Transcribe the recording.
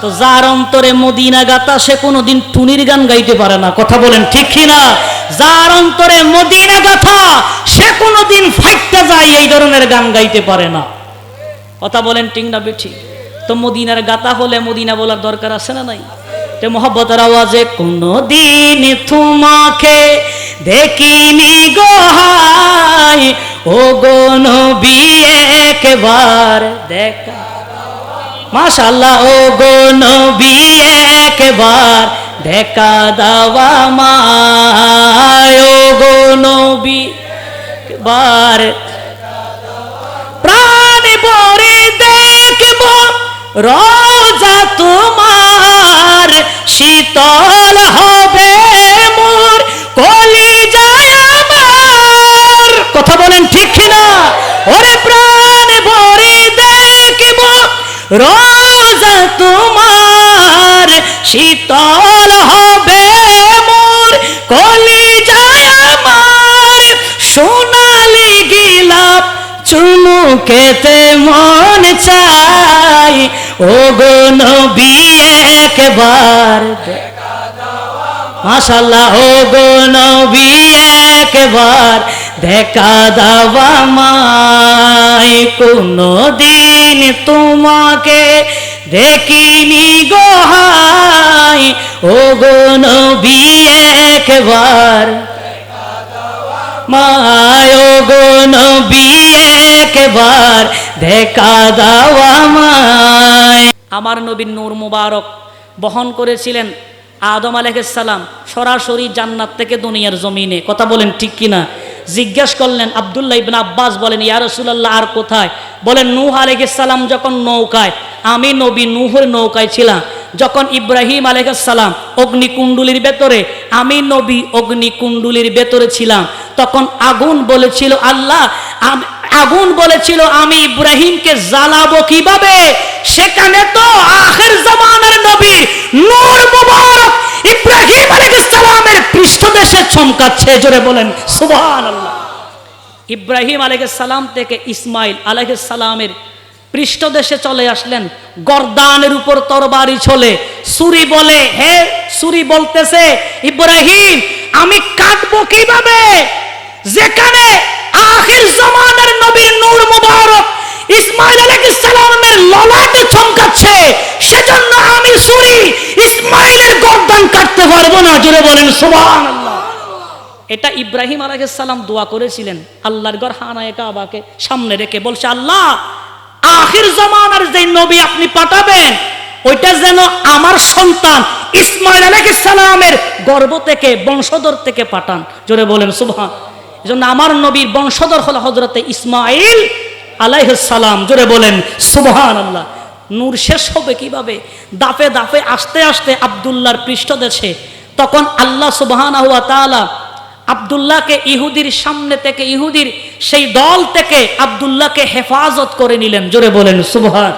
তো যার অন্তরে মদিনা গাতা সে কোনোদিন টুনির গান গাইতে পারে না, কথা বলেন ঠিক কি না? যার অন্তরে মদিনা গাথা সে কোনোদিন ফাইটটা যায় এই ধরনের গান গাইতে পারে না, কথা বলেন ঠিক না বেঠি? তো মদিনার গাতা হলে মদিনা বলার দরকার আছে না নাই? তে মোহব্বতের আওয়াজে কোনদিন তোমাকে দেখিনি গো হায়, ও গো নবী একবার দেখা, মাশাআল্লাহ, ও গো নবী একবার দেখা দাওয়া মায়, ও গো নবী একবার প্রাণ ভরে দেখব রোজা তোমার, শীতল হবে মোর কলিজায় আমার, কথা বলেন ঠিক কিনা? ওরে প্রাণ ভরে দেখব রোজা তোমার, শীতল হবে মোর কলিজায় আমার, সোনালি গিলাপ চুমুকেতে মন চাই, ও গো নবী একবার দেখা দাওয়া, মাশাআল্লাহ, ও গো নবী একবার দেখা দাওয়া মায়, কোনদিন তোমাকে দেখিনি গো হায়, ও গো নবী একবার মায়, ও গো নবী একবার দেখা দাওয়া মায়। আমার নবীর নূর মুবারক বহন করেছিলেন আদম আলাইহিস সালাম সরাসরি জান্নাত থেকে দুনিয়ার জমিনে, কথা বলেন ঠিক কিনা? জিজ্ঞেস করলেন আব্দুল্লাহ ইবনে আব্বাস, বলেন ইয়া রাসূলুল্লাহ আর কোথায়? বলেন নূহ আলাইহিস সালাম যখন নৌকায়, আমি নবী নূহের নৌকায় ছিলাম, যখন ইব্রাহিম আলাইহিস সালাম অগ্নিকুণ্ডলীর ভেতরে, আমি নবী অগ্নিকুণ্ডলীর ভেতরে ছিলাম, তখন আগুন বলেছিল আল্লাহ, আগুন বলেছিল আমি ইব্রাহিমকে জ্বালাবো কিভাবে? সেখানে তো আখির জামানার নবী নূর মুবারক ইব্রাহিম আলাইহিস সালামের পৃষ্ঠদেশে চমকাচ্ছে, জোরে বলেন সুবহানাল্লাহ। ইব্রাহিম আলাইহিস সালাম থেকে ইসমাইল আলাইহিস সালামের পৃষ্ঠদেশে চলে আসলেন, গর্দানের উপর তরবারি চলে, ছুরি বলে, হে ছুরি বলতেছে ইব্রাহিম আমি কাটবো কিভাবে? যেখানে আখির জামানার নবীর নূর মুবারক ইসমাইল আলাইহিস সালামের ললাটে চমকাচ্ছে, সেজন্য আমি ছুরি ইসমাইলের গর্দান কাটতে পারবো না, জোরে বলেন সুবহানাল্লাহ। এটা ইব্রাহিম আলাইহিস সালাম দোয়া করেছিলেন আল্লাহর ঘর খানায়ে কাবাকে সামনে রেখে, বলছে আল্লাহ আখির জামানার যে নবী আপনি পাঠাবেন ওইটা যেন আমার সন্তান ইসমাইল আলাইহিস সালামের গর্ভ থেকে বংশধর থেকে পাঠান, জোরে বলেন সুবহান। এজন্য আমার নবীর বংশধর হলো হযরতে ইসমাইল আলাইহিস সালাম, জোরে বলেন সুবহানাল্লাহ। নূর শেষ হবে কিভাবে? দাফে দাফে আস্তে আস্তে আব্দুল্লাহর পৃষ্ঠদেশে, তখন আল্লাহ সুবহানাহু ওয়া তাআলা আব্দুল্লাহকে ইহুদির সামনে থেকে, ইহুদির সেই দল থেকে আব্দুল্লাহকে হেফাজত করে নিলেন, জোরে বলেন সুবহান।